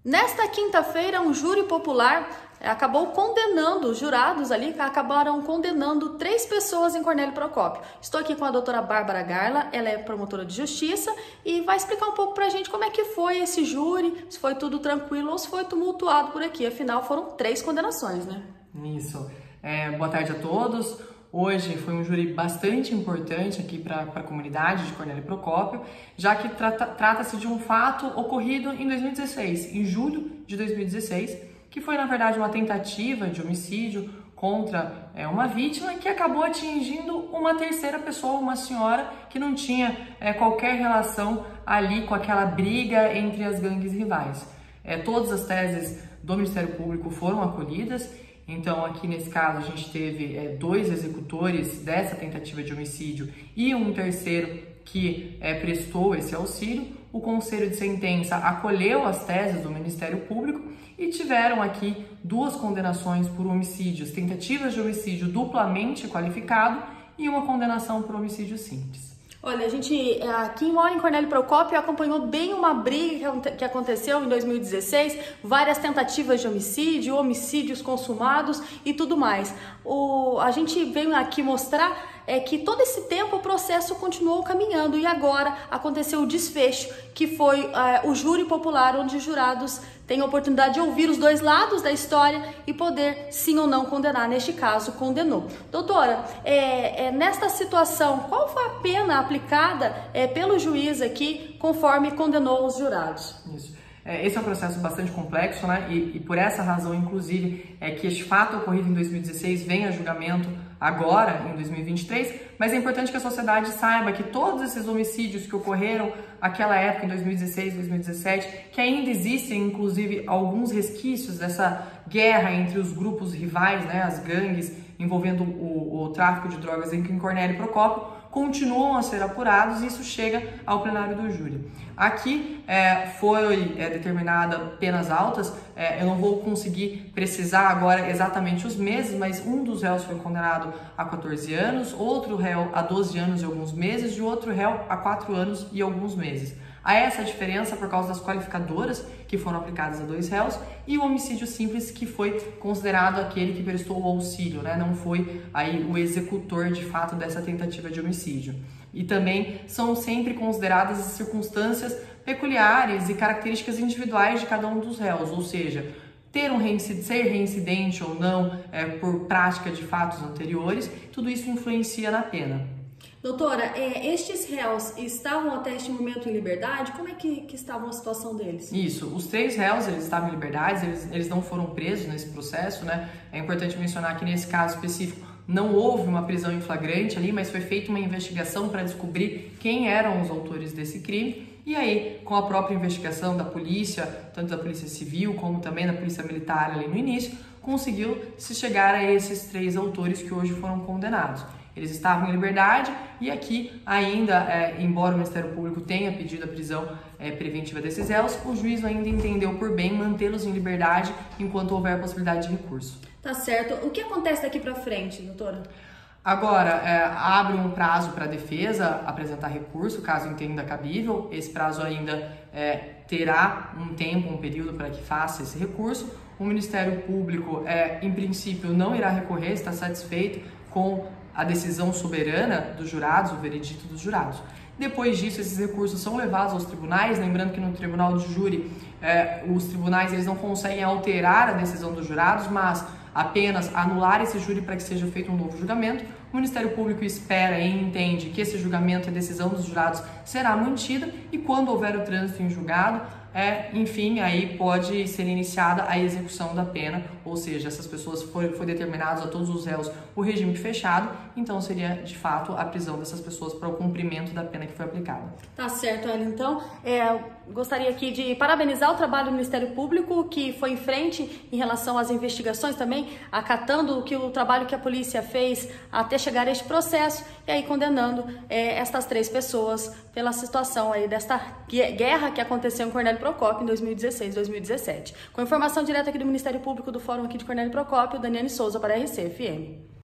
Nesta quinta-feira, um júri popular acabou condenando, os jurados ali acabaram condenando 3 pessoas em Cornélio Procópio. Estou aqui com a doutora Bárbara Garla, ela é promotora de justiça e vai explicar um pouco pra gente como é que foi esse júri, se foi tudo tranquilo ou se foi tumultuado por aqui. Afinal, foram 3 condenações, né? Isso. Boa tarde a todos. Hoje foi um júri bastante importante aqui para a comunidade de Cornélio Procópio, já que trata-se de um fato ocorrido em 2016, em julho de 2016, que foi, na verdade, uma tentativa de homicídio contra uma vítima que acabou atingindo uma terceira pessoa, uma senhora que não tinha qualquer relação ali com aquela briga entre as gangues rivais. Todas as teses do Ministério Público foram acolhidas. Então, aqui nesse caso, a gente teve 2 executores dessa tentativa de homicídio e um terceiro que prestou esse auxílio. O Conselho de Sentença acolheu as teses do Ministério Público e tiveram aqui 2 condenações por homicídios, tentativas de homicídio duplamente qualificado e uma condenação por homicídio simples. Olha, a gente, quem mora em Cornélio Procópio acompanhou bem uma briga que aconteceu em 2016, várias tentativas de homicídio, homicídios consumados e tudo mais. A gente veio aqui mostrar que todo esse tempo o processo continuou caminhando e agora aconteceu o desfecho, que foi o júri popular, onde os jurados têm a oportunidade de ouvir os 2 lados da história e poder sim ou não condenar. Neste caso, condenou. Doutora, nesta situação, qual foi a pena aplicada pelo juiz aqui, conforme condenou os jurados? Isso. Esse é um processo bastante complexo, né? E por essa razão, inclusive, que este fato ocorrido em 2016 vem a julgamento agora, em 2023, mas é importante que a sociedade saiba que todos esses homicídios que ocorreram naquela época, em 2016, 2017, que ainda existem, inclusive, alguns resquícios dessa guerra entre os grupos rivais, né, as gangues, envolvendo o tráfico de drogas em Cornélio Procópio, continuam a ser apurados e isso chega ao plenário do júri. Aqui foi determinada penas altas, eu não vou conseguir precisar agora exatamente os meses, mas um dos réus foi condenado a 14 anos, outro réu a 12 anos e alguns meses e outro réu a 4 anos e alguns meses. Há essa diferença por causa das qualificadoras que foram aplicadas a 2 réus e o homicídio simples, que foi considerado aquele que prestou o auxílio, né? Não foi aí o executor de fato dessa tentativa de homicídio. E também são sempre consideradas as circunstâncias peculiares e características individuais de cada um dos réus, ou seja, ser reincidente ou não por prática de fatos anteriores, tudo isso influencia na pena. Doutora, estes réus estavam até este momento em liberdade? Como é que estava a situação deles? Isso, os 3 réus, eles estavam em liberdade, eles não foram presos nesse processo, né? É importante mencionar que nesse caso específico não houve uma prisão em flagrante ali, mas foi feita uma investigação para descobrir quem eram os autores desse crime. E aí, com a própria investigação da polícia, tanto da polícia civil como também da polícia militar ali no início, conseguiu se chegar a esses 3 autores que hoje foram condenados. Eles estavam em liberdade e aqui ainda, embora o Ministério Público tenha pedido a prisão preventiva desses réus, o juiz ainda entendeu por bem mantê-los em liberdade enquanto houver a possibilidade de recurso. Tá certo. O que acontece daqui para frente, doutora? Agora, abre um prazo para a defesa apresentar recurso, caso entenda cabível. Esse prazo ainda terá um tempo, um período para que faça esse recurso. O Ministério Público, em princípio, não irá recorrer, está satisfeito com a decisão soberana dos jurados, o veredito dos jurados. Depois disso, esses recursos são levados aos tribunais, lembrando que no tribunal de júri, os tribunais eles não conseguem alterar a decisão dos jurados, mas apenas anular esse júri para que seja feito um novo julgamento. O Ministério Público espera e entende que esse julgamento e a decisão dos jurados será mantida e quando houver o trânsito em julgado, enfim, aí pode ser iniciada a execução da pena, ou seja, essas pessoas foi determinados a todos os réus o regime fechado, então seria de fato a prisão dessas pessoas para o cumprimento da pena que foi aplicada. Tá certo, Ellen. Então, gostaria aqui de parabenizar o trabalho do Ministério Público, que foi em frente em relação às investigações também, acatando o trabalho que a polícia fez até chegar a este processo e aí condenando estas 3 pessoas pela situação aí desta guerra que aconteceu em Cornélio Procópio em 2016, 2017. Com informação direta aqui do Ministério Público do Fórum aqui de Cornélio Procópio, Daniane Souza para a RCFM.